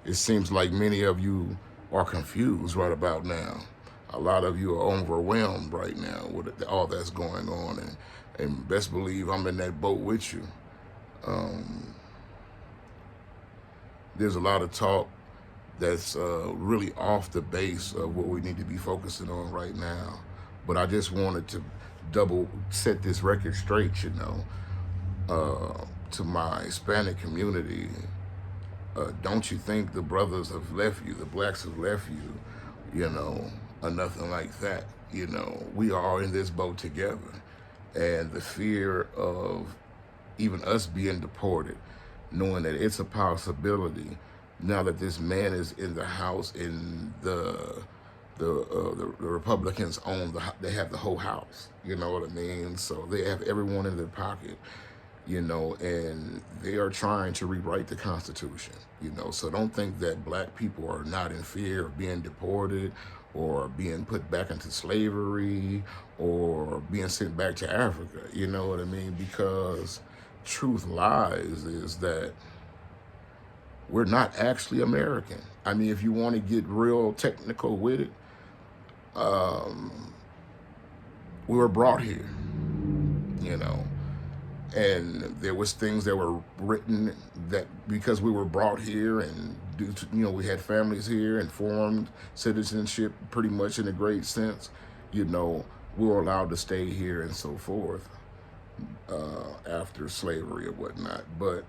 It seems like many of you are confused right about now. A lot of you are overwhelmed right now with all that's going on, and best believe I'm in that boat with you. Um, there's a lot of talk that's really off the base of what we need to be focusing on right now. But I just wanted to double set this record straight, to my Hispanic community. Don't you think the brothers have left you, the blacks have left you, you know, or nothing like that? We are all in this boat together. And the fear of even us being deported, knowing that it's a possibility now that this man is in the House and the Republicans own they have the whole House. You know what I mean? So they have everyone in their pocket. And they are trying to rewrite the Constitution. So don't think that black people are not in fear of being deported or being put back into slavery or being sent back to Africa. You know what I mean? Because truth lies is that we're not actually American. I mean, if you want to get real technical with it, um, we were brought here, you know, and there was things that were written that because we were brought here and due to, we had families here and formed citizenship pretty much in a great sense, we were allowed to stay here and so forth after slavery or whatnot. But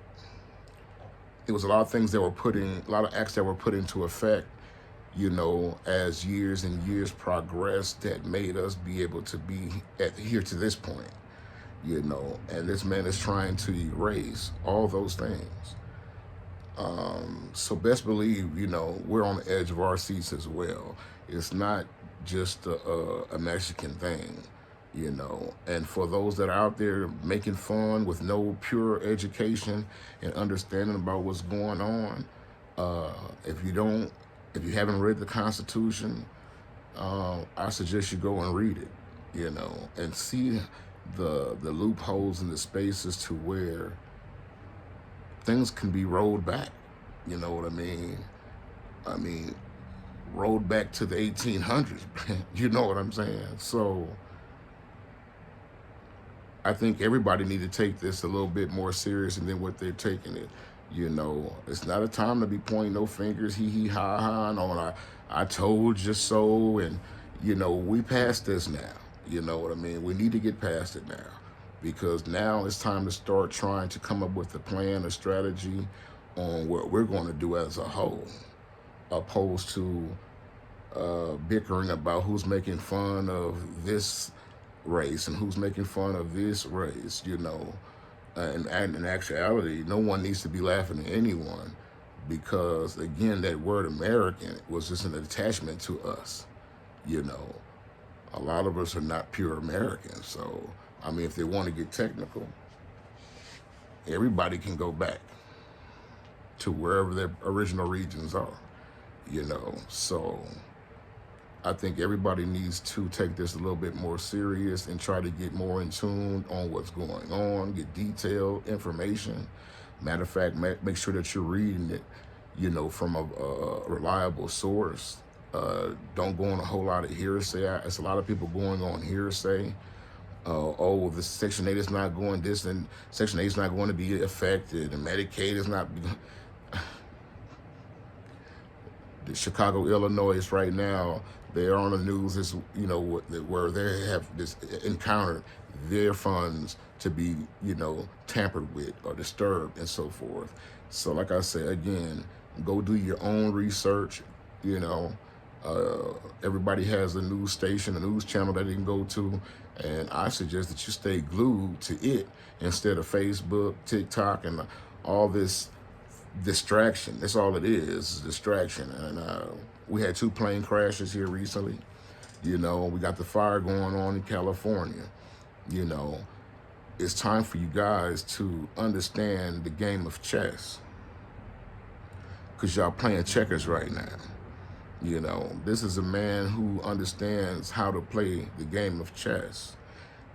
it was a lot of things that were a lot of acts that were put into effect, as years and years progressed that made us be able to be here to this point, and this man is trying to erase all those things. So best believe, we're on the edge of our seats as well. It's not just a Mexican thing, and for those that are out there making fun with no pure education and understanding about what's going on, uh, if you haven't read the Constitution, I suggest you go and read it, and see the loopholes and the spaces to where things can be rolled back. You know what I mean? I mean, rolled back to the 1800s. You know what I'm saying? So I think everybody need to take this a little bit more serious than what they're taking it. It's not a time to be pointing no fingers, hee hee ha ha, and all I told you so, and we past this now. You know what I mean? We need to get past it now, because now it's time to start trying to come up with a plan, a strategy on what we're going to do as a whole, opposed to bickering about who's making fun of this race and who's making fun of this race. And in actuality, no one needs to be laughing at anyone, because again, that word American was just an attachment to us. You know, a lot of us are not pure Americans. So, I mean, if they want to get technical, everybody can go back to wherever their original regions are. So I think everybody needs to take this a little bit more serious and try to get more in tune on what's going on, get detailed information. Matter of fact, make sure that you're reading it, from a reliable source. Don't go on a whole lot of hearsay. It's a lot of people going on hearsay. Oh, the Section 8 is not going this, and Section 8 is not going to be affected, and Medicaid is not. The Chicago, Illinois, right now, they're on the news, where they have this encountered their funds to be, tampered with or disturbed and so forth. So, like I said, again, go do your own research. You know, everybody has a news station, a news channel that they can go to, and I suggest that you stay glued to it instead of Facebook, TikTok, and all this distraction. That's all it is distraction. And we had 2 plane crashes here recently. We got the fire going on in California. You know, it's time for you guys to understand the game of chess, because y'all playing checkers right now. This is a man who understands how to play the game of chess.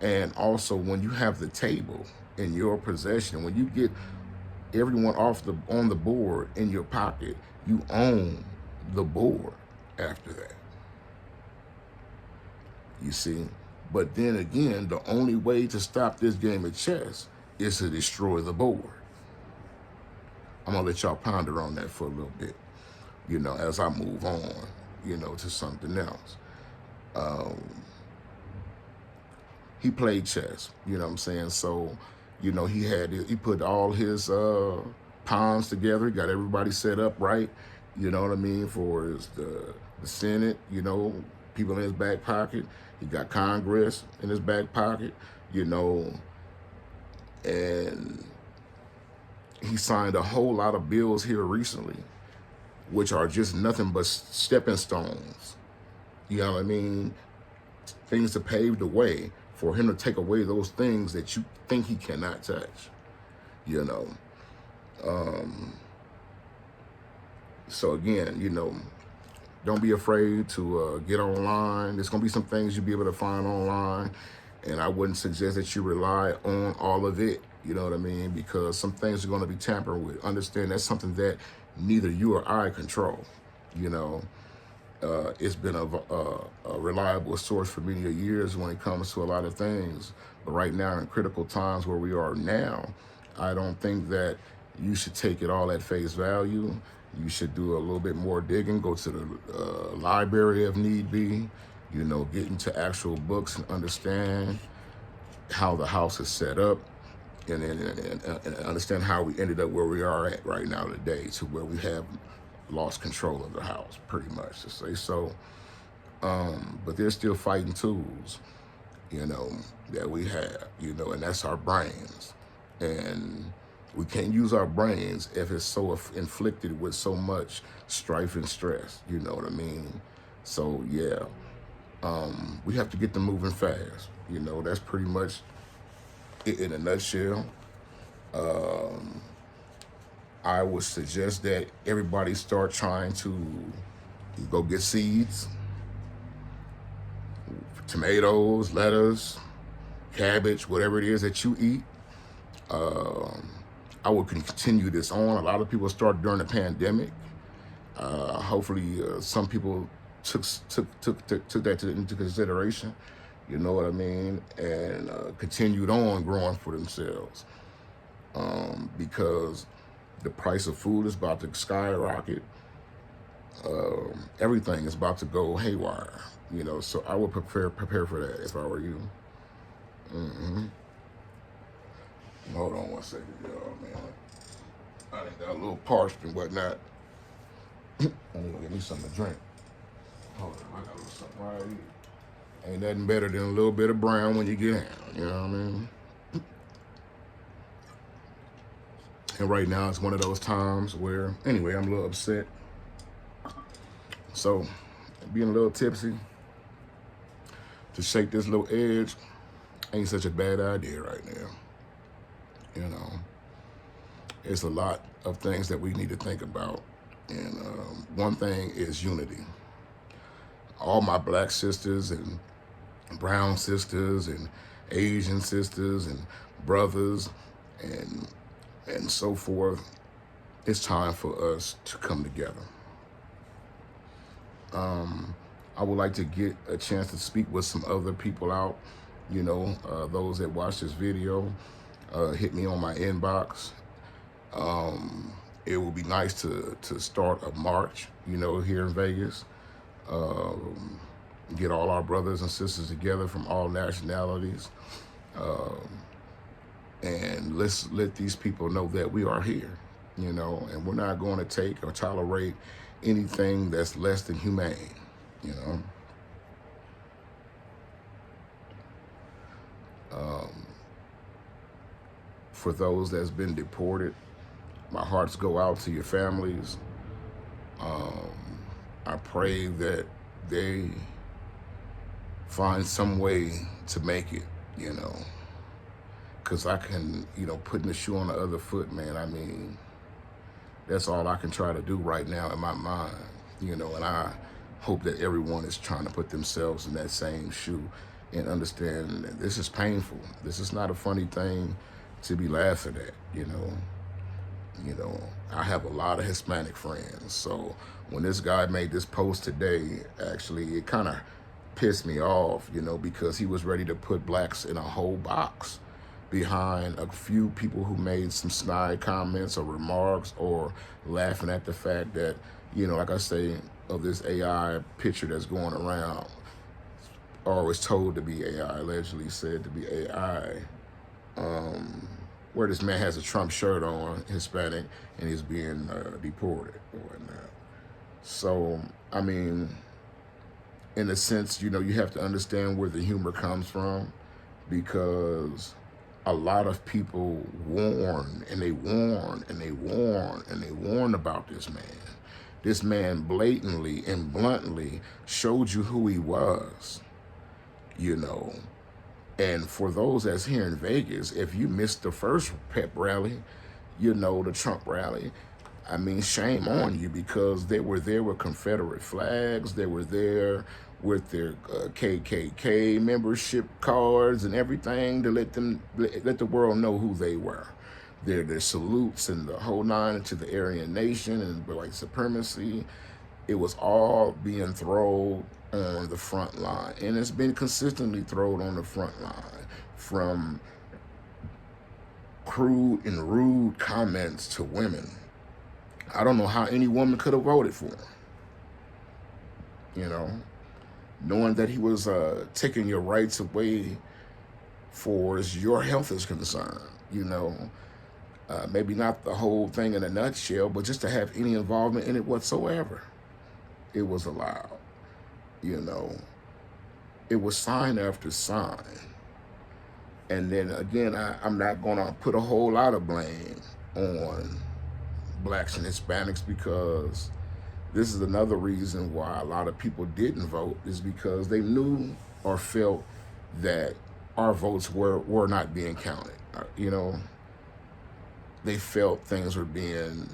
And also, when you have the table in your possession, when you get everyone off the on the board in your pocket, you own the board after that. You see? But then again, the only way to stop this game of chess is to destroy the board. I'm gonna let y'all ponder on that for a little bit, as I move on, to something else. He played chess, you know what I'm saying? So, he put all his pawns together, got everybody set up right, you know what I mean, for the Senate, people in his back pocket. He got Congress in his back pocket, and he signed a whole lot of bills here recently, which are just nothing but stepping stones. You know what I mean? Things to pave the way for him to take away those things that you think he cannot touch. So again, don't be afraid to get online. There's going to be some things you'll be able to find online, and I wouldn't suggest that you rely on all of it, you know what I mean, because some things are going to be tampered with. Understand that's something that neither you or I control. It's been a reliable source for many years when it comes to a lot of things. But right now, in critical times where we are now, I don't think that you should take it all at face value. You should do a little bit more digging, go to the library if need be, get into actual books and understand how the house is set up, and understand how we ended up where we are at right now today, to where we have lost control of the house, pretty much to say so. But there's still fighting tools, that we have, and that's our brains. And we can't use our brains if it's so inflicted with so much strife and stress, you know what I mean? So yeah, we have to get them moving fast. That's pretty much it in a nutshell. I would suggest that everybody start trying to go get seeds, tomatoes, lettuce, cabbage, whatever it is that you eat. I would continue this on. A lot of people started during the pandemic. Hopefully, some people took that into consideration. You know what I mean? And continued on growing for themselves, because the price of food is about to skyrocket. Everything is about to go haywire. So I would prepare for that if I were you. Hold on one second, y'all, man. I think got a little parched and whatnot. I need to get me something to drink. Hold on, I got a little something right here. Ain't nothing better than a little bit of brown when you get down, you know what I mean? And right now it's one of those times where, anyway, I'm a little upset. So, being a little tipsy, to shake this little edge ain't such a bad idea right now. It's a lot of things that we need to think about. And one thing is unity. All my black sisters and brown sisters and Asian sisters and brothers and so forth, it's time for us to come together. I would like to get a chance to speak with some other people out, those that watch this video. Hit me on my inbox. It would be nice to start a march, here in Vegas. Get all our brothers and sisters together from all nationalities. And let's let these people know that we are here, and we're not going to take or tolerate anything that's less than humane, For those that's been deported, my hearts go out to your families. I pray that they find some way to make it, because I can, putting the shoe on the other foot, man, I mean, that's all I can try to do right now in my mind, and I hope that everyone is trying to put themselves in that same shoe and understand that this is painful. This is not a funny thing to be laughing at, You know, I have a lot of Hispanic friends. So when this guy made this post today, actually, it kind of pissed me off, you know, because he was ready to put blacks in a whole box behind a few people who made some snide comments or remarks or laughing at the fact that, you know, like I say, of this AI picture that's going around, or was told to be AI, allegedly said to be AI, where this man has a Trump shirt on, Hispanic, and he's being deported or whatnot. So, I mean, in a sense, you know, you have to understand where the humor comes from, because a lot of people warn and they warn and they warn and they warn about this man. This man blatantly and bluntly showed you who he was, you know. And for those that's here in Vegas, if you missed the first pep rally, you know, the Trump rally, I mean, shame on you, because they were there with Confederate flags. They were there with their KKK membership cards and everything to let the world know who they were. Their salutes and the whole nine to the Aryan Nation and white supremacy. It was all being thrown on the front line, and it's been consistently thrown on the front line, from crude and rude comments to women. I don't know how any woman could have voted for him, you know, knowing that he was taking your rights away for as your health is concerned, you know. Maybe not the whole thing in a nutshell, but just to have any involvement in it whatsoever, it was allowed, you know. It was sign after sign. And then again, I'm not going to put a whole lot of blame on blacks and Hispanics, because this is another reason why a lot of people didn't vote, is because they knew or felt that our votes were not being counted. You know, they felt things were being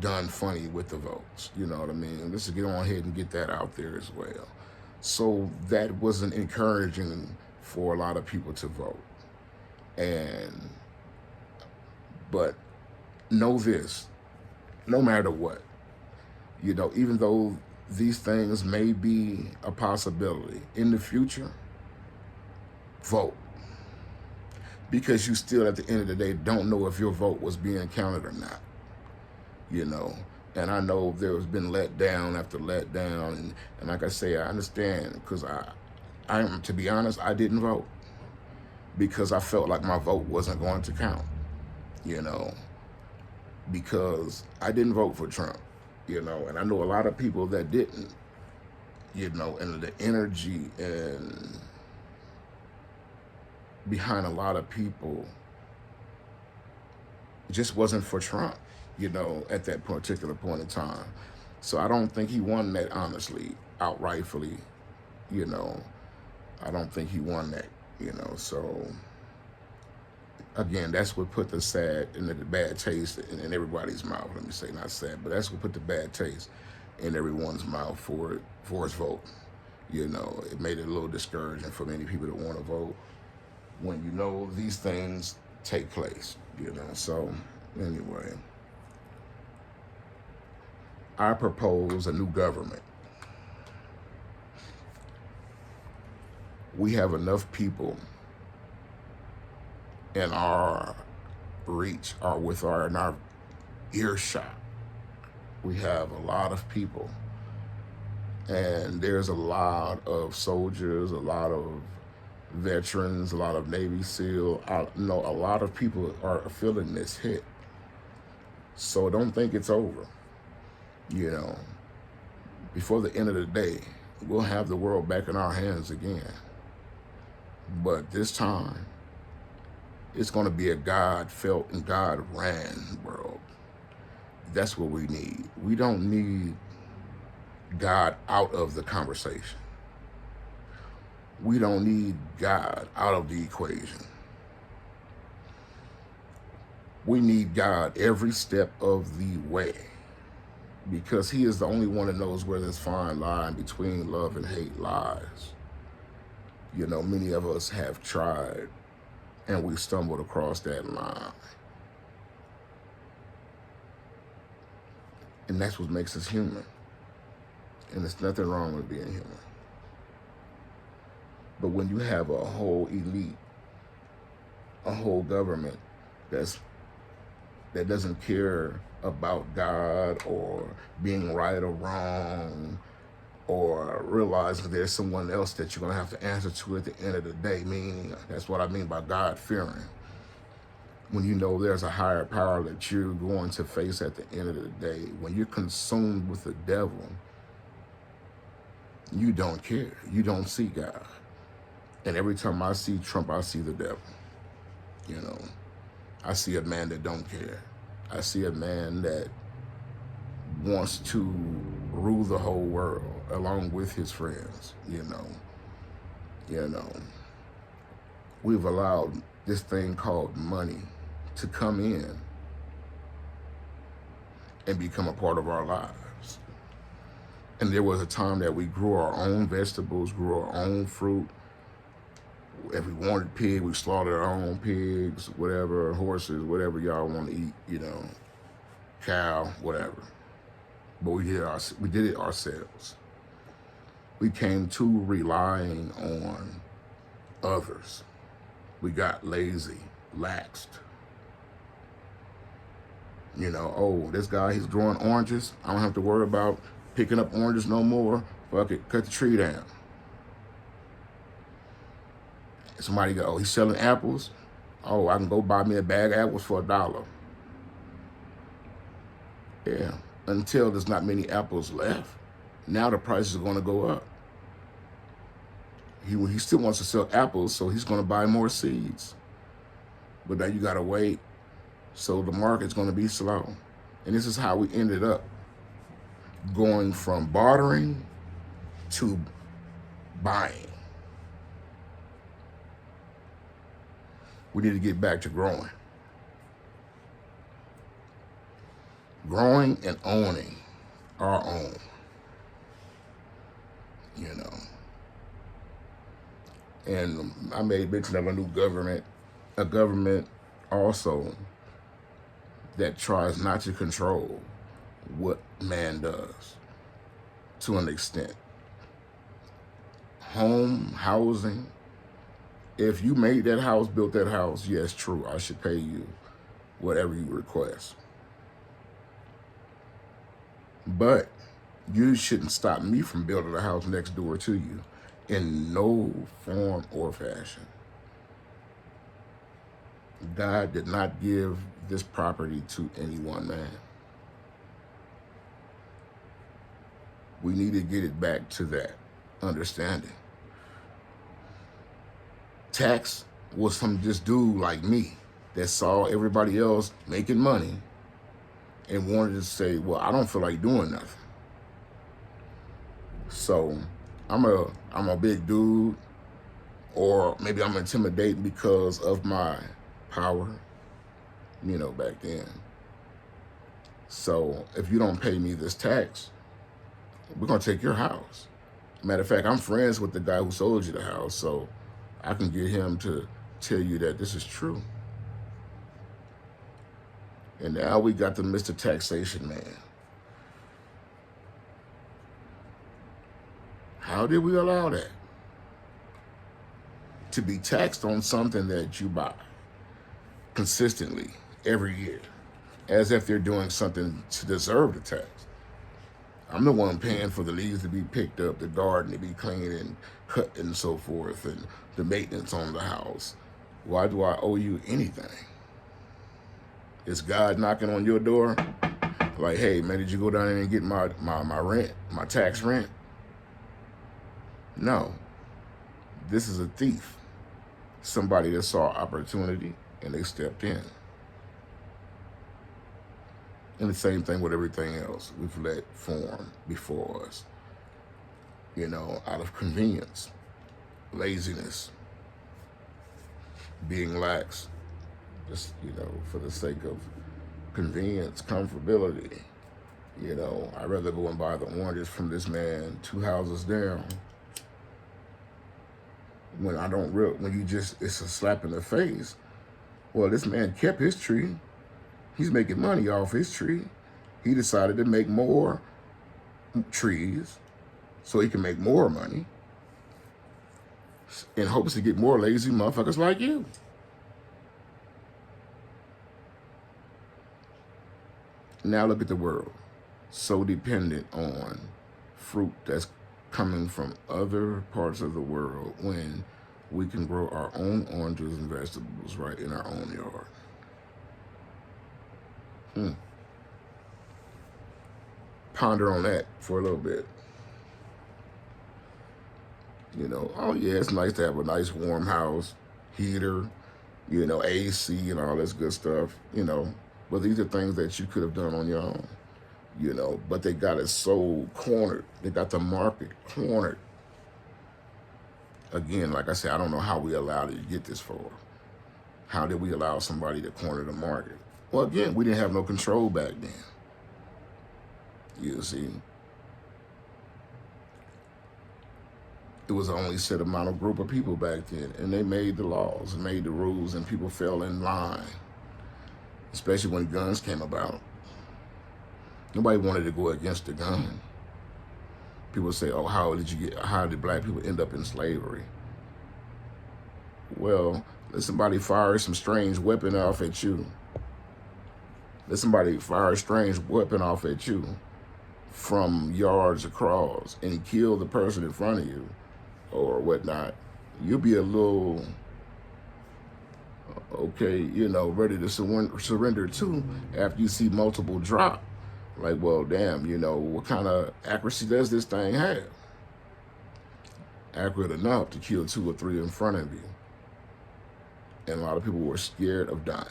done funny with the votes. You know what I mean? Let's get on ahead and get that out there as well. So that wasn't encouraging for a lot of people to vote. But know this, no matter what, you know, even though these things may be a possibility in the future, vote. Because you still, at the end of the day, don't know if your vote was being counted or not, you know. And I know there's been letdown after letdown, and like I say, I understand, because I'm, to be honest, I didn't vote because I felt like my vote wasn't going to count, you know, because I didn't vote for Trump, you know, and I know a lot of people that didn't, you know, and the energy and behind a lot of people just wasn't for Trump, you know, at that particular point in time. So I don't think he won that, honestly, outrightfully, you know. I don't think he won that, you know. So again, that's what put the sad and the bad taste in everybody's mouth. Let me say, not sad, but that's what put the bad taste in everyone's mouth for his vote. You know, it made it a little discouraging for many people that want to vote when you know these things take place, you know. So anyway, I propose a new government. We have enough people in our reach, or in our earshot. We have a lot of people, and there's a lot of soldiers, a lot of veterans, a lot of Navy SEAL. I know a lot of people are feeling this hit. So don't think it's over. You know, before the end of the day, we'll have the world back in our hands again. But this time, it's going to be a God-felt and God-ran world. That's what we need. We don't need God out of the conversation. We don't need God out of the equation. We need God every step of the way, because he is the only one that knows where this fine line between love and hate lies. You know, many of us have tried, and we stumbled across that line. And that's what makes us human. And there's nothing wrong with being human. But when you have a whole elite, a whole government that doesn't care about God or being right or wrong, or realizing there's someone else that you're going to have to answer to at the end of the day, meaning that's what I mean by God fearing. When you know there's a higher power that you're going to face at the end of the day, when you're consumed with the devil, you don't care. You don't see God. And every time I see Trump, I see the devil. You know, I see a man that don't care. I see a man that wants to rule the whole world along with his friends. You know, we've allowed this thing called money to come in and become a part of our lives. And there was a time that we grew our own vegetables, grew our own fruit. If we wanted pig, we slaughtered our own pigs, whatever, horses, whatever y'all want to eat, you know, cow, whatever. But we did it ourselves. We came to relying on others. We got lazy, laxed. You know, oh, this guy, he's growing oranges. I don't have to worry about picking up oranges no more. Fuck it, cut the tree down. Somebody go, oh, he's selling apples. Oh, I can go buy me a bag of apples for $1. Yeah, until there's not many apples left. Now the price is going to go up. He still wants to sell apples, so he's going to buy more seeds. But now you got to wait. So the market's going to be slow. And this is how we ended up going from bartering to buying. We need to get back to growing. Growing and owning our own. You know. And I made mention of a new government, a government also that tries not to control what man does to an extent. Housing. If you made that house, built that house, yes, true, I should pay you whatever you request. But you shouldn't stop me from building a house next door to you in no form or fashion. God did not give this property to any one man. We need to get it back to that understanding. Tax was from this dude like me that saw everybody else making money and wanted to say, well, I don't feel like doing nothing. So I'm a big dude, or maybe I'm intimidating because of my power, you know, back then. So if you don't pay me this tax, we're gonna take your house. Matter of fact, I'm friends with the guy who sold you the house, so I can get him to tell you that this is true. And now we got the Mr. Taxation Man. How did we allow that? To be taxed on something that you buy consistently every year, as if they're doing something to deserve the tax. I'm the one paying for the leaves to be picked up, the garden to be cleaned and cut and so forth, and the maintenance on the house. Why do I owe you anything? Is God knocking on your door? Like, hey, man, did you go down there and get my rent, my tax rent? No. This is a thief. Somebody that saw opportunity and they stepped in. And the same thing with everything else we've let form before us. You know, out of convenience, laziness, being lax, just, you know, for the sake of convenience, comfortability. You know, I'd rather go and buy the oranges from this man 2 houses down. When I don't when you just, it's a slap in the face. Well, this man kept his tree. He's making money off his tree. He decided to make more trees so he can make more money in hopes to get more lazy motherfuckers like you. Now look at the world. So dependent on fruit that's coming from other parts of the world when we can grow our own oranges and vegetables right in our own yard. Ponder on that for a little bit. You know, oh yeah, it's nice to have a nice warm house, heater, you know, AC and all this good stuff, you know. But these are things that you could have done on your own, you know. But they got it so cornered. They got the market cornered. Again, like I said, I don't know how we allowed it to get this far. How did we allow somebody to corner the market? Well, again, we didn't have no control back then. You see, it was only a set amount of group of people back then, and they made the laws and made the rules, and people fell in line, especially when guns came about. Nobody wanted to go against the gun. People say, oh, how did black people end up in slavery? Well, let somebody fire some strange weapon off at you. Let somebody fire a strange weapon off at you from yards across and kill the person in front of you or whatnot. You'll be a little, okay, you know, ready to surrender too after you see multiple drop. Like, well, damn, you know, what kind of accuracy does this thing have? Accurate enough to kill 2 or 3 in front of you. And a lot of people were scared of dying.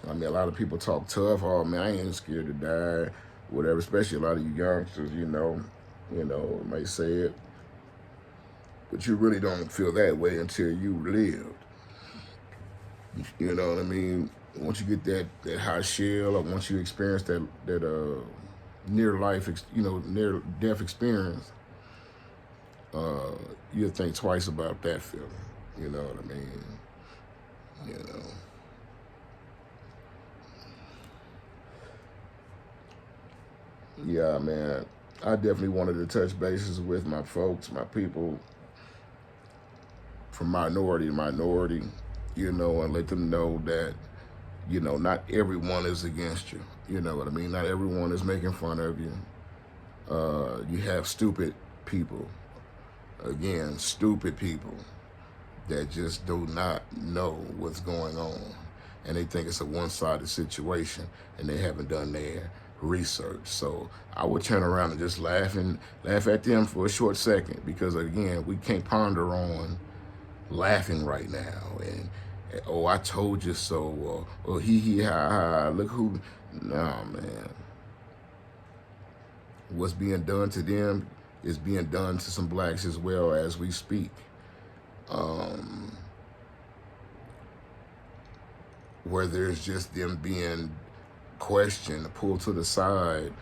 I mean, a lot of people talk tough. Oh, man, I ain't scared to die, whatever, especially a lot of you youngsters, you know, may say it. But you really don't feel that way until you lived. You know what I mean? Once you get that high shell, or once you experience that near life, near death experience, you'll think twice about that feeling. You know what I mean? You know. Yeah, man. I definitely wanted to touch bases with my folks, my people, from minority to minority, you know, and let them know that, you know, not everyone is against you. You know what I mean? Not everyone is making fun of you. You have stupid people. Again, stupid people that just do not know what's going on. And they think it's a one-sided situation and they haven't done their research. So I would turn around and just laugh at them for a short second, because again, we can't ponder on laughing right now and oh, I told you so, or he ha ha, look who. Nah, man. What's being done to them is being done to some blacks as well as we speak. Where there's just them being questioned, pulled to the side,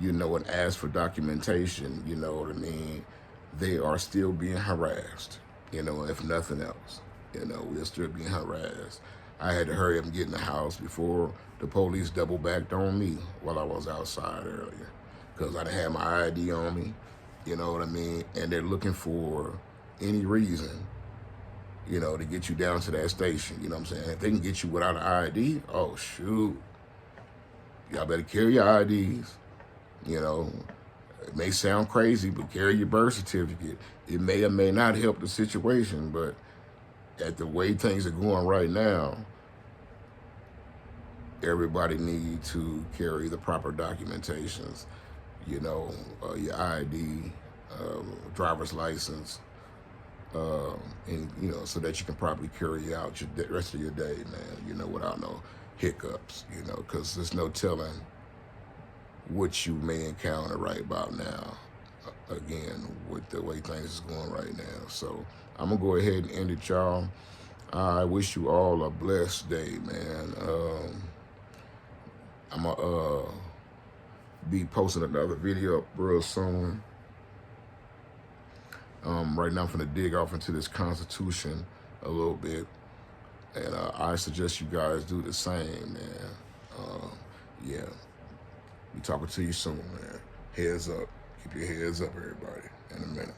you know, and asked for documentation, you know what I mean? They are still being harassed, you know, if nothing else. You know, we're still being harassed. I had to hurry up and get in the house before the police double backed on me while I was outside earlier, because I didn't have my ID on me, you know what I mean? And they're looking for any reason, you know, to get you down to that station, you know what I'm saying? If they can get you without an ID, oh, shoot. Y'all better carry your IDs, you know. It may sound crazy, but carry your birth certificate. It may or may not help the situation, but at the way things are going right now, everybody needs to carry the proper documentations, you know, your ID, driver's license, and, you know, so that you can probably carry out the rest of your day, man, you know, without no hiccups, you know, because there's no telling what you may encounter right about now, again, with the way things is going right now. So I'm going to go ahead and end it, y'all. I wish you all a blessed day, man. I'm going to be posting another video up real soon. Right now I'm going to dig off into this Constitution a little bit. And I suggest you guys do the same, man. Yeah. Be talking to you soon, man. Heads up. Keep your heads up, everybody. In a minute.